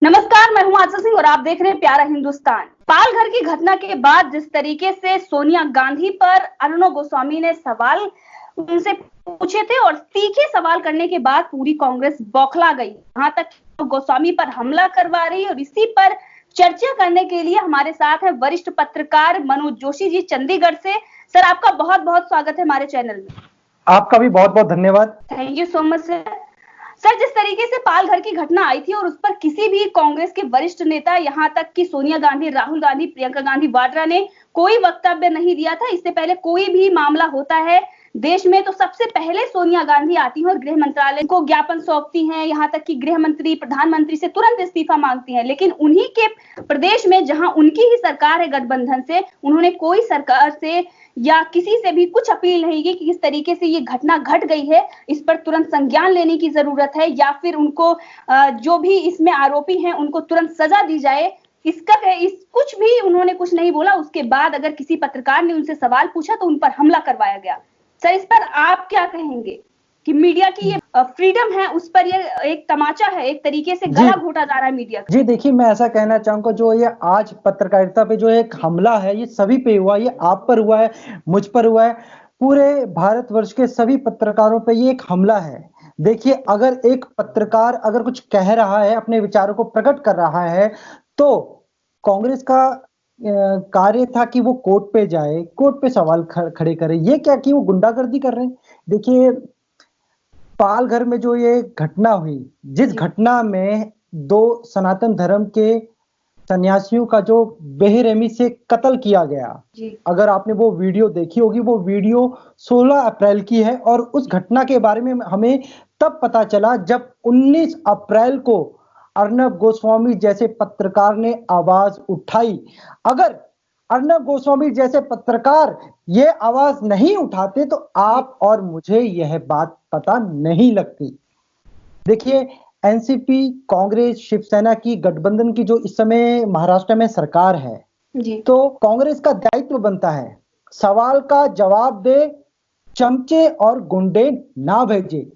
नमस्कार, मैं हूं आशा सिंह और आप देख रहे हैं प्यारा हिंदुस्तान। पालघर की घटना के बाद जिस तरीके से सोनिया गांधी पर अर्णव गोस्वामी ने सवाल उनसे पूछे थे और तीखे सवाल करने के बाद पूरी कांग्रेस बौखला गई। यहाँ तक गोस्वामी पर हमला करवा रही और इसी पर चर्चा करने के लिए हमारे साथ है वरिष्ठ पत्रकार मनोज जोशी जी चंडीगढ़ से। सर, आपका बहुत बहुत स्वागत है हमारे चैनल में। आपका भी बहुत बहुत धन्यवाद। Thank you so much sir. जिस तरीके से पालघर की घटना आई थी और उस पर किसी भी कांग्रेस के वरिष्ठ नेता, यहां तक कि सोनिया गांधी, राहुल गांधी, प्रियंका गांधी वाड्रा ने कोई वक्तव्य नहीं दिया था। इससे पहले कोई भी मामला होता है देश में तो सबसे पहले सोनिया गांधी आती हैं और गृह मंत्रालय को ज्ञापन सौंपती हैं, यहां तक कि गृह मंत्री, प्रधानमंत्री से तुरंत इस्तीफा मांगती हैं। लेकिन उन्हीं के प्रदेश में जहां उनकी ही सरकार है गठबंधन से, उन्होंने कोई सरकार से या किसी से भी कुछ अपील नहीं की कि किस तरीके से ये घटना घट गई है, इस पर तुरंत संज्ञान लेने की जरूरत है या फिर उनको जो भी इसमें आरोपी हैं उनको तुरंत सजा दी जाए। कुछ भी उन्होंने कुछ नहीं बोला। उसके बाद अगर किसी पत्रकार ने उनसे सवाल पूछा तो उन पर हमला करवाया गया। सर, इस पर आप क्या कहेंगे कि मीडिया की ये फ्रीडम है, उस पर ये एक तमाचा है, एक तरीके से गला घोटा जा रहा है मीडिया का। जी देखिए, मैं ऐसा कहना चाहूंगा, जो ये आज पत्रकारिता पे जो एक हमला है ये सभी पे हुआ, ये आप पर हुआ है, मुझ पर हुआ है, पूरे भारतवर्ष के सभी पत्रकारों पे ये एक हमला है। देखिए, अगर एक पत्रकार अगर कुछ कह रहा है, अपने विचारों को प्रकट कर रहा है, तो कांग्रेस का कार्य था कि वो कोर्ट पे जाए, कोर्ट पे सवाल खड़े करे। ये क्या कि वो गुंडागर्दी कर रहे हैं। देखिए, पालघर में जो ये घटना हुई, जिस घटना में 2 सनातन धर्म के सन्यासियों का जो बेरहमी से कत्ल किया गया, अगर आपने वो वीडियो देखी होगी, वो वीडियो 16 अप्रैल की है और उस घटना के बारे में हमें तब पता चला जब 19 अप्रैल को अर्णव गोस्वामी जैसे पत्रकार ने आवाज उठाई। अगर अर्णव गोस्वामी जैसे पत्रकार ये आवाज नहीं उठाते तो आप और मुझे यह बात पता नहीं लगती। देखिए, एनसीपी, कांग्रेस, शिवसेना की गठबंधन की जो इस समय महाराष्ट्र में सरकार है जी, तो कांग्रेस का दायित्व बनता है सवाल का जवाब दे, चमचे और गुंडे ना भेजे।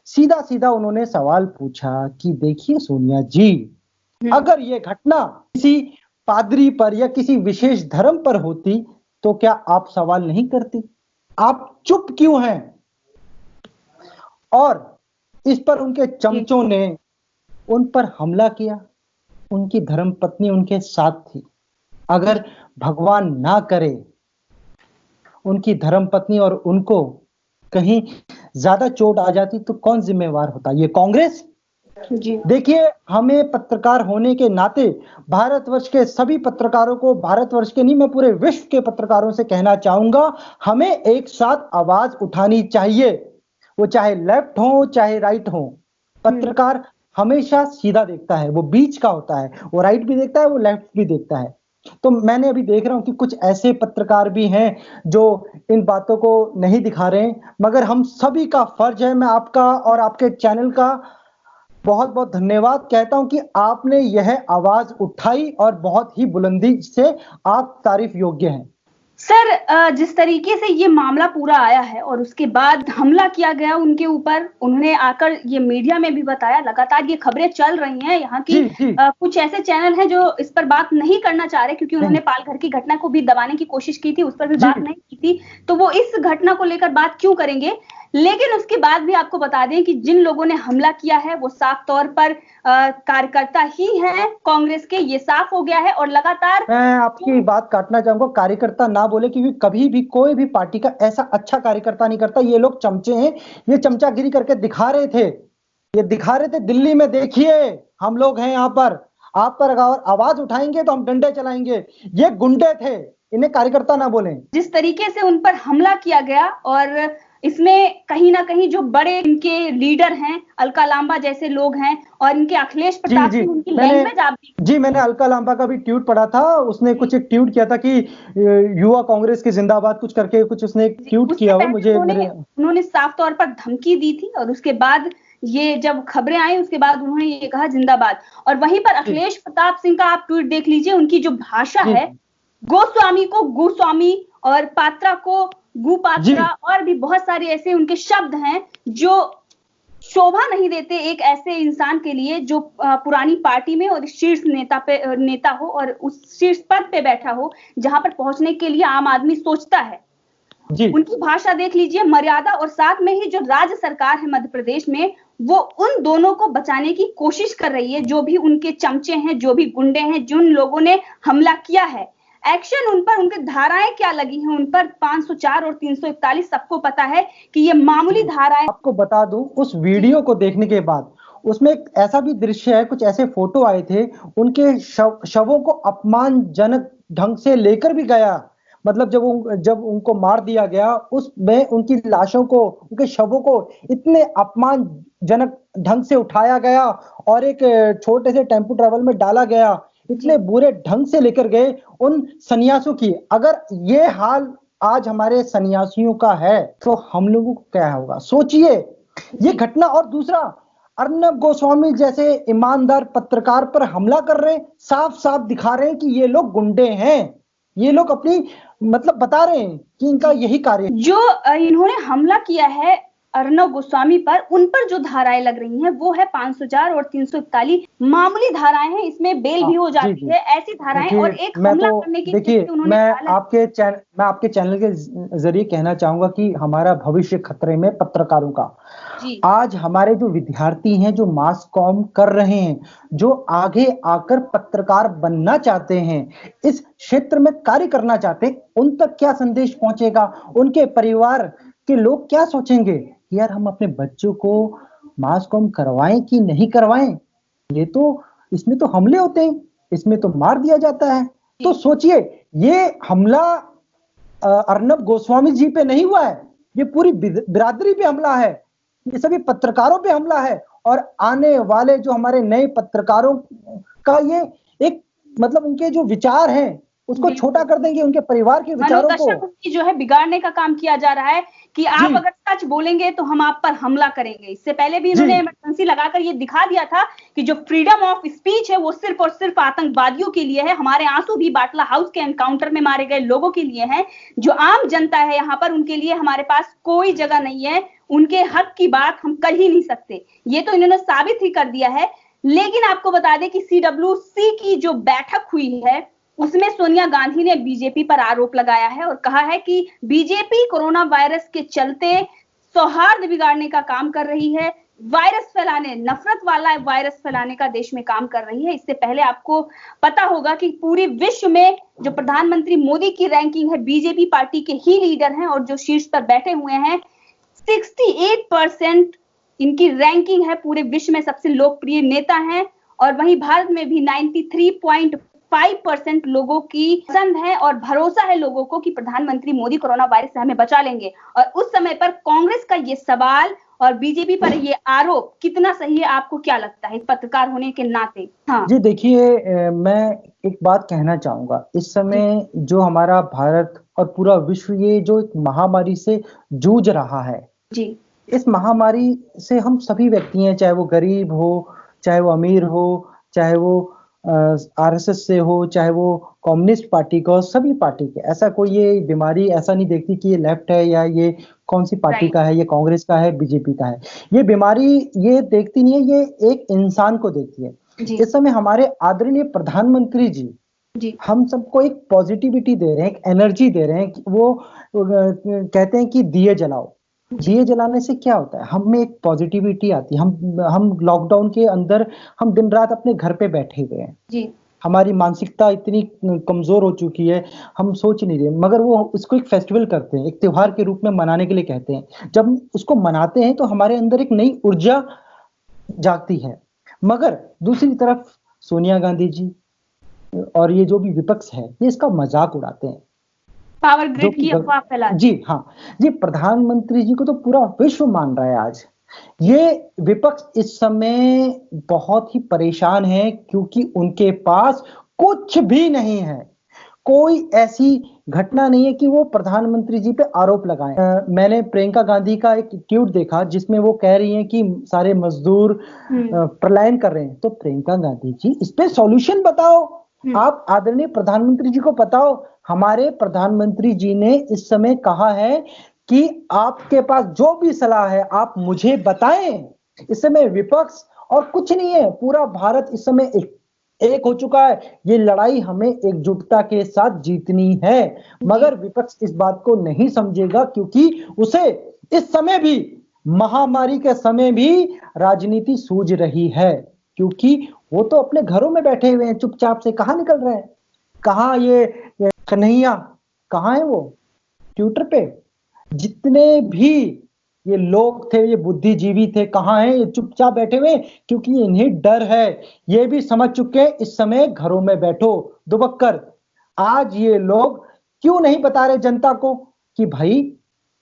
सीधा सीधा उन्होंने सवाल पूछा कि देखिए सोनिया जी, अगर ये घटना किसी पादरी पर या किसी विशेष धर्म पर होती तो क्या आप सवाल नहीं करती? आप चुप क्यों हैं? और इस पर उनके चमचों ने उन पर हमला किया। उनकी धर्मपत्नी उनके साथ थी। अगर भगवान ना करे उनकी धर्मपत्नी और उनको कहीं ज्यादा चोट आ जाती तो कौन जिम्मेवार होता? ये कांग्रेस? जी। देखिए, हमें पत्रकार होने के नाते भारतवर्ष के सभी पत्रकारों को, भारतवर्ष के नहीं, मैं पूरे विश्व के पत्रकारों से कहना चाहूंगा, हमें एक साथ आवाज उठानी चाहिए। वो चाहे लेफ्ट हो चाहे राइट हो। पत्रकार हमेशा सीधा देखता है, वो बीच का होता है, वो राइट भी देखता है, वो लेफ्ट भी देखता है। तो मैंने अभी देख रहा हूं कि कुछ ऐसे पत्रकार भी हैं जो इन बातों को नहीं दिखा रहे हैं, मगर हम सभी का फर्ज है। मैं आपका और आपके चैनल का बहुत बहुत धन्यवाद कहता हूं कि आपने यह आवाज उठाई और बहुत ही बुलंदी से आप तारीफ योग्य हैं। सर, जिस तरीके से ये मामला पूरा आया है और उसके बाद हमला किया गया उनके ऊपर, उन्होंने आकर ये मीडिया में भी बताया, लगातार ये खबरें चल रही हैं। यहाँ की कुछ ऐसे चैनल हैं जो इस पर बात नहीं करना चाह रहे क्योंकि उन्होंने पालघर की घटना को भी दबाने की कोशिश की थी, उस पर भी बात नहीं की थी, तो वो इस घटना को लेकर बात क्यों करेंगे। लेकिन उसके बाद भी आपको बता दें कि जिन लोगों ने हमला किया है वो साफ तौर पर कार्यकर्ता ही हैं कांग्रेस के, ये साफ हो गया है। और लगातार मैं आपकी बात काटना चाहूंगा, कार्यकर्ता ना बोले, क्योंकि कभी भी कोई भी पार्टी का ऐसा अच्छा कार्यकर्ता नहीं करता। ये लोग चमचे हैं, ये चमचागिरी करके दिखा रहे थे, ये दिखा रहे थे दिल्ली में, देखिए हम लोग हैं यहाँ पर, आप पर अगर आवाज उठाएंगे तो हम डंडे चलाएंगे। ये गुंडे थे, इन्हें कार्यकर्ता ना बोले। जिस तरीके से उन पर हमला किया गया और इसमें कहीं ना कहीं जो बड़े इनके लीडर हैं, अलका लांबा जैसे लोग हैं और इनके अखिलेश प्रताप सिंह, उनकी लैंग्वेज आप जी, मैंने अलका लांबा का भी ट्वीट पढ़ा था। उसने कुछ एक ट्वीट किया था कि युवा कांग्रेस की जिंदाबाद कुछ करके कुछ उसने एक ट्वीट किया हुआ। मुझे उन्होंने साफ तौर पर धमकी दी थी और उसके बाद ये जब खबरें आई उसके बाद उन्होंने ये कहा जिंदाबाद। और वहीं पर अखिलेश प्रताप सिंह का आप ट्वीट देख लीजिए, उनकी जो भाषा है, गोस्वामी को गुस्वामी और पात्रा को गुपात्रा और भी बहुत सारे ऐसे उनके शब्द हैं जो शोभा नहीं देते एक ऐसे इंसान के लिए जो पुरानी पार्टी में और शीर्ष नेता हो और उस शीर्ष पद पे बैठा हो, जहां पर पहुंचने के लिए आम आदमी सोचता है। जी उनकी भाषा देख लीजिए, मर्यादा, और साथ में ही जो राज्य सरकार है मध्य प्रदेश में, वो उन दोनों को बचाने की कोशिश कर रही है। जो भी उनके चमचे हैं, जो भी गुंडे हैं, जिन लोगों ने हमला किया है, एक्शन उन पर, उनकी धाराएं क्या लगी हैं उन पर, 504 और 341 सबको पता है कि ये मामूली धाराएं। आपको बता दूं, उस वीडियो को देखने के बाद उसमें एक ऐसा भी दृश्य है, कुछ ऐसे फोटो आए थे, उनके शवों को अपमानजनक ढंग से लेकर भी गया। मतलब जब उनको मार दिया गया, उसमें उनकी लाशों को, उनके शवों को इतने अपमानजनक ढंग से उठाया गया और एक छोटे से टेम्पो ट्रैवल में डाला गया। इतने बुरे ढंग से लेकर गए उन सन्यासियों की। अगर ये हाल आज हमारे सन्यासियों का है तो हम लोगों को क्या होगा, सोचिए ये घटना। और दूसरा, अर्नब गोस्वामी जैसे ईमानदार पत्रकार पर हमला कर रहे हैं, साफ साफ दिखा रहे हैं कि ये लोग गुंडे हैं। ये लोग अपनी मतलब बता रहे हैं कि इनका यही कार्य है। जो इन्होंने हमला किया है अर्नब गोस्वामी पर, उन पर जो धाराएं लग रही हैं वो है 504 और 341, मामूली धाराएं हैं, इसमें बेल भी हो जाती है, ऐसी धाराएं। और एक हमला करने की देखिए, मैं आपके चैनल के जरिए कहना चाहूंगा कि हमारा भविष्य खतरे में पत्रकारों का। आज हमारे जो विद्यार्थी हैं, जो मास कॉम कर रहे हैं, जो आगे आकर पत्रकार बनना चाहते हैं, इस क्षेत्र में कार्य करना चाहते हैं, उन तक क्या संदेश पहुंचेगा? उनके परिवार के लोग क्या सोचेंगे? यार हम अपने बच्चों को मास कॉम करवाएं कि नहीं करवाएं? ये तो, इसमें तो हमले होते हैं, इसमें तो मार दिया जाता है। तो सोचिए, ये हमला अर्नब गोस्वामी जी पे नहीं हुआ है, ये पूरी बिरादरी पे हमला है, ये सभी पत्रकारों पे हमला है। और आने वाले जो हमारे नए पत्रकारों का ये एक मतलब उनके जो विचार हैं उसको छोटा कर देंगे, उनके परिवार के विचारों को जो है बिगाड़ने का काम किया जा रहा है कि आप अगर सच बोलेंगे तो हम आप पर हमला करेंगे। इससे पहले भी इन्होंने इमरजेंसी लगाकर ये दिखा दिया था कि जो फ्रीडम ऑफ स्पीच है वो सिर्फ और सिर्फ आतंकवादियों के लिए है। हमारे आंसू भी बाटला हाउस के एनकाउंटर में मारे गए लोगों के लिए हैं। जो आम जनता है यहाँ पर, उनके लिए हमारे पास कोई जगह नहीं है। उनके हक की बात हम कर ही नहीं सकते, ये तो इन्होंने साबित ही कर दिया है। लेकिन आपको बता दें कि CWC की जो बैठक हुई है उसमें सोनिया गांधी ने बीजेपी पर आरोप लगाया है और कहा है कि बीजेपी कोरोना वायरस के चलते सौहार्द बिगाड़ने का काम कर रही है, वायरस फैलाने, नफरत वाला वायरस फैलाने का देश में काम कर रही है। इससे पहले आपको पता होगा कि पूरे विश्व में जो प्रधानमंत्री मोदी की रैंकिंग है, बीजेपी पार्टी के ही लीडर हैं और जो शीर्ष पर बैठे हुए हैं, 68% इनकी रैंकिंग है, पूरे विश्व में सबसे लोकप्रिय नेता हैं। और वहीं भारत में भी 93.5% लोगों की पसंद है और भरोसा है लोगों को कि प्रधानमंत्री मोदी कोरोना वायरस से हमें बचा लेंगे। और उस समय पर कांग्रेस का ये सवाल और बीजेपी पर ये आरोप कितना सही है, आपको क्या लगता है पत्रकार होने के नाते? हाँ जी, देखिए, मैं एक बात कहना चाहूंगा। इस समय जो हमारा भारत और पूरा विश्व ये जो एक महामारी से जूझ रहा है जी, इस महामारी से हम सभी व्यक्ति हैं, चाहे वो गरीब हो, चाहे वो अमीर हो, चाहे वो RSS से हो, चाहे वो कम्युनिस्ट पार्टी का हो, सभी पार्टी के, ऐसा कोई ये बीमारी ऐसा नहीं देखती कि ये लेफ्ट है या ये कौन सी पार्टी का है, ये कांग्रेस का है, बीजेपी का है। ये बीमारी ये देखती नहीं है, ये एक इंसान को देखती है। इस समय हमारे आदरणीय प्रधानमंत्री जी हम सबको एक पॉजिटिविटी दे रहे हैं, एक एनर्जी दे रहे हैं। वो कहते हैं कि दिए जलाओ, दिए जलाने से क्या होता है, हम में एक पॉजिटिविटी आती है। हम लॉकडाउन के अंदर हम दिन रात अपने घर पे बैठे हुए हैं जी। हमारी मानसिकता इतनी कमजोर हो चुकी है, हम सोच नहीं रहे, मगर वो उसको एक फेस्टिवल करते हैं, एक त्योहार के रूप में मनाने के लिए कहते हैं। जब उसको मनाते हैं तो हमारे अंदर एक नई ऊर्जा जागती है। मगर दूसरी तरफ सोनिया गांधी जी और ये जो भी विपक्ष है, ये इसका मजाक उड़ाते हैं, पावर ग्रिड की अफवाह फैला। जी हाँ जी, प्रधानमंत्री जी को तो पूरा विश्व मान रहा है आज। ये विपक्ष इस समय बहुत ही परेशान है क्योंकि उनके पास कुछ भी नहीं है, कोई ऐसी घटना नहीं है कि वो प्रधानमंत्री जी पे आरोप लगाएं। मैंने प्रियंका गांधी का एक ट्वीट देखा जिसमें वो कह रही हैं कि सारे मजदूर पलायन कर रहे हैं। तो प्रियंका गांधी जी, इस पे सॉल्यूशन बताओ। आप आदरणीय प्रधानमंत्री जी को बताओ। हमारे प्रधानमंत्री जी ने इस समय कहा है कि आपके पास जो भी सलाह है आप मुझे बताएं, इस समय विपक्ष और कुछ नहीं है, पूरा भारत इस समय एक हो चुका है। ये लड़ाई हमें एकजुटता के साथ जीतनी है, मगर विपक्ष इस बात को नहीं समझेगा, क्योंकि उसे इस समय भी, महामारी के समय भी राजनीति सूझ रही है, क्योंकि वो तो अपने घरों में बैठे हुए हैं चुपचाप से, कहां निकल रहे हैं, कहां ये कन्हैया कहां है वो ट्विटर पे, जितने भी ये लोग थे, ये बुद्धिजीवी थे, कहां हैं, ये चुपचाप बैठे हुए, क्योंकि इन्हें डर है, ये भी समझ चुके हैं इस समय घरों में बैठो दुबक्कर। आज ये लोग क्यों नहीं बता रहे जनता को कि भाई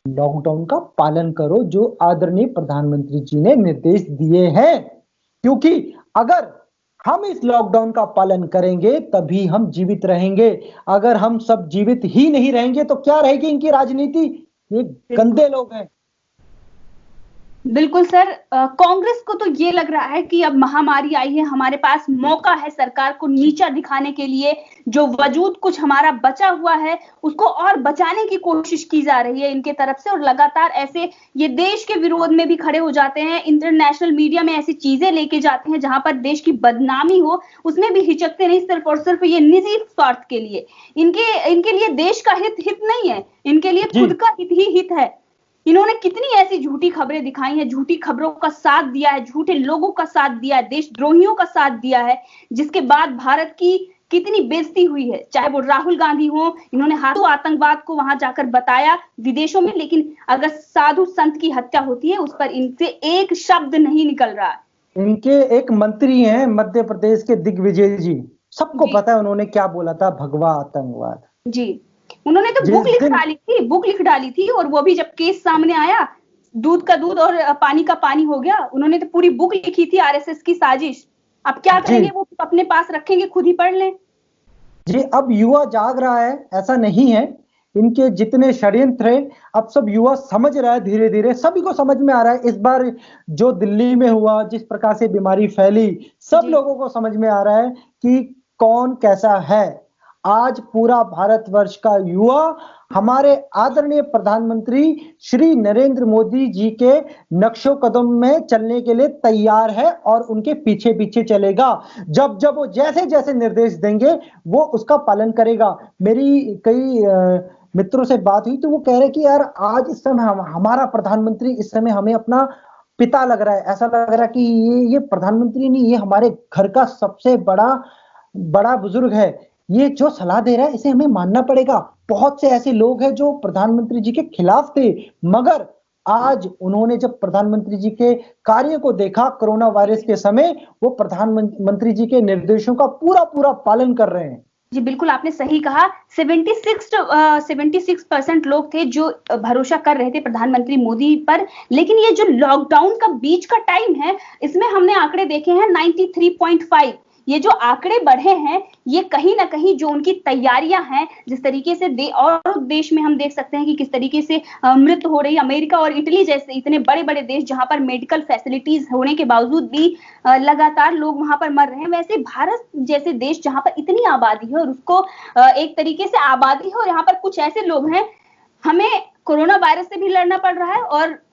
लॉकडाउन का पालन करो, जो आदरणीय प्रधानमंत्री जी ने निर्देश दिए हैं, क्योंकि अगर हम इस लॉकडाउन का पालन करेंगे तभी हम जीवित रहेंगे। अगर हम सब जीवित ही नहीं रहेंगे तो क्या रहेगी इनकी राजनीति? ये गंदे लोग हैं। बिल्कुल सर, कांग्रेस को तो ये लग रहा है कि अब महामारी आई है, हमारे पास मौका है सरकार को नीचा दिखाने के लिए, जो वजूद कुछ हमारा बचा हुआ है उसको और बचाने की कोशिश की जा रही है इनके तरफ से, और लगातार ऐसे ये देश के विरोध में भी खड़े हो जाते हैं, इंटरनेशनल मीडिया में ऐसी चीजें लेके जाते हैं जहां पर देश की बदनामी हो, उसमें भी हिचकते नहीं, सिर्फ और सिर्फ ये निजी स्वार्थ के लिए। इनके लिए देश का हित नहीं है, इनके लिए खुद का हित ही हित है। इन्होंने कितनी ऐसी झूठी खबरें दिखाई हैं, झूठी खबरों का साथ दिया है, झूठे लोगों का साथ दिया है, देशद्रोहियों का साथ दिया है, जिसके बाद भारत की कितनी बेइज्जती हुई है। चाहे वो राहुल गांधी हो, इन्होंने हाथों आतंकवाद को वहां जाकर बताया विदेशों में, लेकिन अगर साधु संत की हत्या होती है उस पर इनसे एक शब्द नहीं निकल रहा है। इनके एक मंत्री हैं मध्य प्रदेश के दिग्विजय जी, सबको पता है उन्होंने क्या बोला था, भगवा आतंकवाद। जी, उन्होंने तो बुक लिख डाली थी, और वो भी जब केस सामने आया, दूध का दूध और पानी का पानी हो गया। उन्होंने तो पूरी बुक लिखी थी, आरएसएस की साजिश। अब क्या करेंगे, वो अपने पास रखेंगे, खुद ही पढ़ लें। जी, अब युवा जाग रहा है, ऐसा नहीं है, इनके जितने षड्यंत्र हैं अब सब युवा समझ रहा है, धीरे धीरे सभी को समझ में आ रहा है। इस बार जो दिल्ली में हुआ, जिस प्रकार से बीमारी फैली, सब लोगों को समझ में आ रहा है कि कौन कैसा है। आज पूरा भारतवर्ष का युवा हमारे आदरणीय प्रधानमंत्री श्री नरेंद्र मोदी जी के नक्शो कदम में चलने के लिए तैयार है और उनके पीछे पीछे चलेगा। जब जब वो जैसे जैसे निर्देश देंगे वो उसका पालन करेगा। मेरी कई मित्रों से बात हुई तो वो कह रहे कि यार आज इस समय हमारा प्रधानमंत्री इस समय हमें अपना पिता लग रहा है, ऐसा लग रहा है कि ये प्रधानमंत्री नहीं, ये हमारे घर का सबसे बड़ा बुजुर्ग है, ये जो सलाह दे रहा है इसे हमें मानना पड़ेगा। बहुत से ऐसे लोग हैं जो प्रधानमंत्री जी के खिलाफ थे, मगर आज उन्होंने जब प्रधानमंत्री जी के कार्य को देखा कोरोना वायरस के समय, वो प्रधानमंत्री जी के निर्देशों का पूरा पालन कर रहे हैं। जी बिल्कुल, आपने सही कहा। 76% लोग थे जो भरोसा कर रहे थे प्रधानमंत्री मोदी पर, लेकिन ये जो लॉकडाउन का बीच का टाइम है, इसमें हमने आंकड़े देखे हैं 93.5। ये जो आंकड़े बढ़े हैं, ये कहीं ना कहीं जो उनकी तैयारियां हैं, जिस तरीके से और देश में हम देख सकते हैं कि किस तरीके से मृत्यु हो रही है। अमेरिका और इटली जैसे इतने बड़े बड़े देश जहां पर मेडिकल फैसिलिटीज होने के बावजूद भी लगातार लोग वहां पर मर रहे हैं, वैसे भारत जैसे देश जहां पर इतनी आबादी है और उसको एक तरीके से आबादी है और यहाँ पर कुछ ऐसे लोग हैं, हमें कोरोना वायरस से भी लड़ना पड़ रहा है और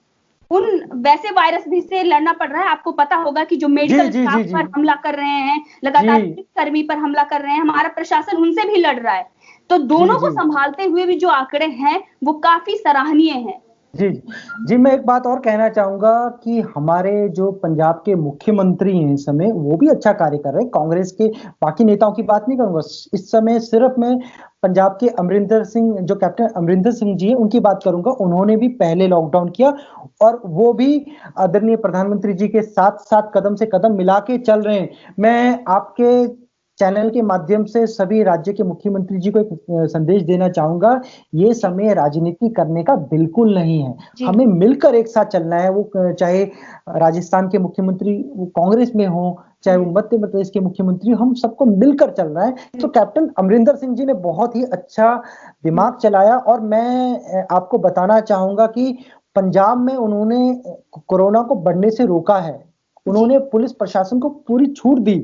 उन वैसे वायरस भी से लड़ना पड़ रहा है। आपको पता होगा कि जो मेडिकल स्टाफ पर हमला कर रहे हैं, लगातार कर्मी पर हमला कर रहे हैं, हमारा प्रशासन उनसे भी लड़ रहा है। तो दोनों को संभालते हुए भी जो आंकड़े हैं वो काफी सराहनीय हैं। जी, मैं एक बात और कहना चाहूंगा कि हमारे जो पंजाब के मुख्यमंत्री हैं इस समय, वो भी अच्छा कार्य कर रहे हैं। कांग्रेस के बाकी नेताओं की बात नहीं करूंगा, इस समय सिर्फ मैं पंजाब के अमरिंदर सिंह, जो कैप्टन अमरिंदर सिंह जी हैं, उनकी बात करूंगा। उन्होंने भी पहले लॉकडाउन किया और वो भी आदरणीय प्रधानमंत्री जी के साथ साथ कदम से कदम मिला के चल रहे हैं। मैं आपके चैनल के माध्यम से सभी राज्य के मुख्यमंत्री जी को एक संदेश देना चाहूंगा, ये समय राजनीति करने का बिल्कुल नहीं है। हमें मिलकर एक साथ चलना है। वो चाहे राजस्थान के मुख्यमंत्री वो कांग्रेस में हो, चाहे वो मध्य प्रदेश के मुख्यमंत्री, हम सबको मिलकर चलना है। तो कैप्टन अमरिंदर सिंह जी ने बहुत ही अच्छा दिमाग चलाया और मैं आपको बताना चाहूंगा कि पंजाब में उन्होंने कोरोना को बढ़ने से रोका है। उन्होंने पुलिस प्रशासन को पूरी छूट दी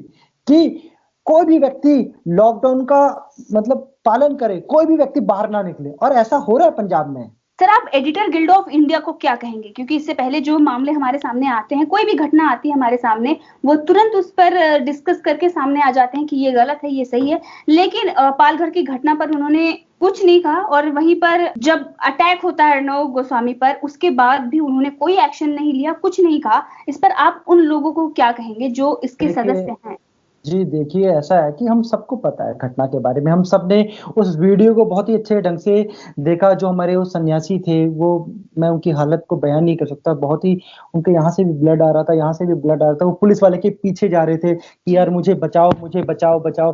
कि कोई भी व्यक्ति लॉकडाउन का मतलब पालन करे, कोई भी व्यक्ति बाहर ना निकले, और ऐसा हो रहा है पंजाब में। सर, आप एडिटर गिल्ड ऑफ इंडिया को क्या कहेंगे? क्योंकि इससे पहले जो मामले हमारे सामने आते हैं, कोई भी घटना आती है हमारे सामने, वो तुरंत उस पर डिस्कस करके सामने आ जाते हैं कि ये गलत है, ये सही है। लेकिन पालघर की घटना पर उन्होंने कुछ नहीं कहा, और वहीं पर जब अटैक होता है अर्णव गोस्वामी पर, उसके बाद भी उन्होंने कोई एक्शन नहीं लिया, कुछ नहीं कहा। इस पर आप उन लोगों को क्या कहेंगे जो इसके सदस्य हैं? जी देखिए, ऐसा है कि हम सबको पता है घटना के बारे में। हम सब ने उस वीडियो को बहुत ही अच्छे ढंग से देखा। जो हमारे वो सन्यासी थे, वो, मैं उनकी हालत को बयान नहीं कर सकता। बहुत ही, उनके यहाँ से भी ब्लड आ रहा था, यहाँ से भी ब्लड आ रहा था। वो पुलिस वाले के पीछे जा रहे थे कि यार मुझे बचाओ, मुझे बचाओ, बचाओ।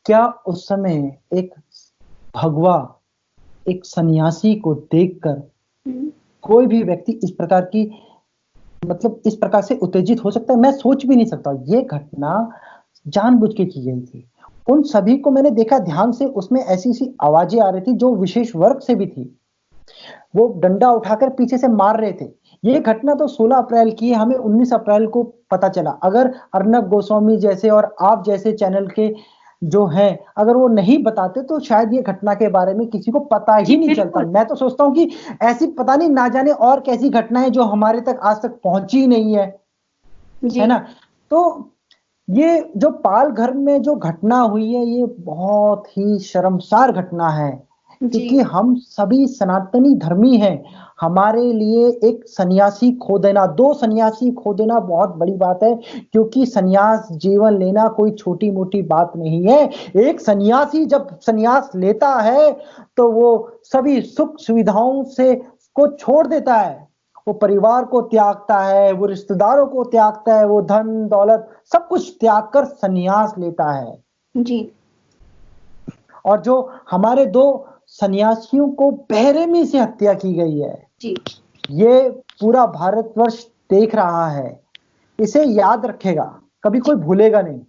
क्या उस समय एक भगवा, एक सन्यासी को देखकर कोई भी व्यक्ति इस प्रकार की, मतलब इस प्रकार से उत्तेजित हो सकता है? मैं सोच भी नहीं सकता। ये घटना जानबूझ के की गई थी। उन सभी को मैंने देखा ध्यान से, उसमें ऐसी ऐसी आवाजें आ रही थी जो विशेष वर्ग से भी थी। वो डंडा उठाकर पीछे से मार रहे थे। ये घटना तो 16 अप्रैल की है, हमें 19 अप्रैल को पता चला। अगर अर्नब गोस्वामी जैसे और आप जैसे चैनल के जो हैं, अगर वो नहीं बताते तो शायद ये घटना के बारे में किसी को पता ही नहीं चलता। मैं तो सोचता हूँ कि ऐसी पता नहीं ना जाने और कैसी घटनाएं जो हमारे तक आज तक पहुंची ही नहीं है ना। तो ये जो पालघर में जो घटना हुई है, ये बहुत ही शर्मसार घटना है, क्योंकि हम सभी सनातनी धर्मी हैं। हमारे लिए एक सन्यासी खो देना, 2 सन्यासी खो देना बहुत बड़ी बात है, क्योंकि सन्यास जीवन लेना कोई छोटी मोटी बात नहीं है। एक सन्यासी जब सन्यास लेता है तो वो सभी सुख सुविधाओं से को छोड़ देता है। वो परिवार को त्यागता है, वो रिश्तेदारों को त्यागता है, वो धन दौलत सब कुछ त्याग कर सन्यास लेता है जी। और जो हमारे 2 सन्यासियों को बेरहमी से हत्या की गई है जी, ये पूरा भारतवर्ष देख रहा है। इसे याद रखेगा, कभी कोई भूलेगा नहीं।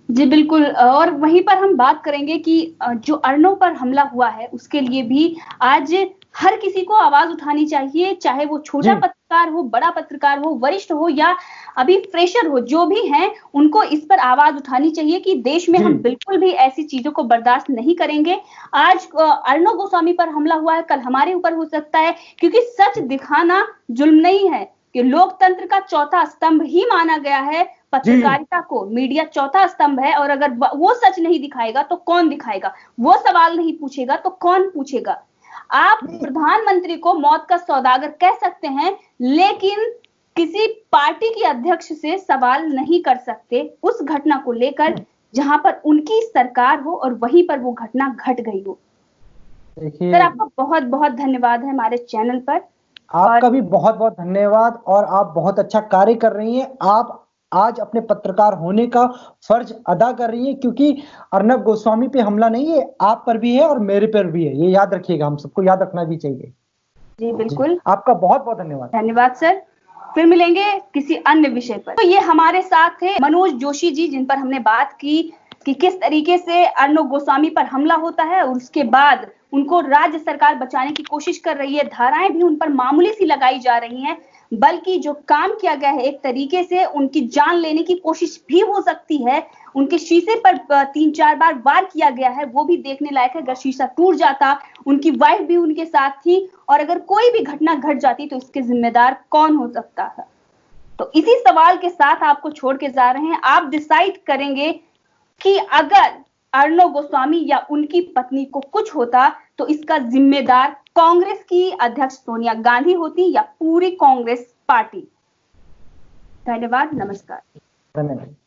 जी बिल्कुल। और वहीं पर हम बात करेंगे कि जो अर्णव पर हमला हुआ है, उसके लिए भी आज हर किसी को आवाज उठानी चाहिए, चाहे वो छोटा पत्रकार हो, बड़ा पत्रकार हो, वरिष्ठ हो या अभी फ्रेशर हो, जो भी हैं उनको इस पर आवाज उठानी चाहिए कि देश में हम बिल्कुल भी ऐसी चीजों को बर्दाश्त नहीं करेंगे। आज अर्णव गोस्वामी पर हमला हुआ है, कल हमारे ऊपर हो सकता है, क्योंकि सच दिखाना जुल्म नहीं है। कि लोकतंत्र का चौथा स्तंभ ही माना गया है पत्रकारिता को, मीडिया चौथा स्तंभ है, और अगर वो सच नहीं दिखाएगा तो कौन दिखाएगा? वो सवाल नहीं पूछेगा तो कौन पूछेगा? आप प्रधानमंत्री को मौत का सौदागर कह सकते हैं, लेकिन किसी पार्टी की अध्यक्ष से सवाल नहीं कर सकते उस घटना को लेकर जहां पर उनकी सरकार हो और वहीं पर वो घटना घट गई हो। सर, आपका बहुत बहुत धन्यवाद है हमारे चैनल पर। आपका भी बहुत बहुत धन्यवाद, और आप बहुत अच्छा कार्य कर रही हैं। आप आज अपने पत्रकार होने का फर्ज अदा कर रही है, क्योंकि अर्णब गोस्वामी पे हमला नहीं है, आप पर भी है और मेरे पर भी है। ये याद रखिएगा, हम सबको याद रखना भी चाहिए। जी बिल्कुल। आपका बहुत बहुत धन्यवाद। धन्यवाद सर। फिर मिलेंगे किसी अन्य विषय पर। तो ये हमारे साथ थे मनोज जोशी जी, जिन पर हमने बात की कि किस तरीके से अर्णव गोस्वामी पर हमला होता है और उसके बाद उनको राज्य सरकार बचाने की कोशिश कर रही है। धाराएं भी उन पर मामूली सी लगाई जा रही हैं, बल्कि जो काम किया गया है एक तरीके से उनकी जान लेने की कोशिश भी हो सकती है। उनके शीशे पर 3-4 बार वार किया गया है, वो भी देखने लायक है। अगर शीशा टूट जाता, उनकी वाइफ भी उनके साथ थी, और अगर कोई भी घटना घट जाती तो इसके जिम्मेदार कौन हो सकता था? तो इसी सवाल के साथ आपको छोड़ के जा रहे हैं। आप डिसाइड करेंगे कि अगर अर्णव गोस्वामी या उनकी पत्नी को कुछ होता तो इसका जिम्मेदार कांग्रेस की अध्यक्ष सोनिया गांधी होती या पूरी कांग्रेस पार्टी। धन्यवाद, नमस्कार। धन्यवाद।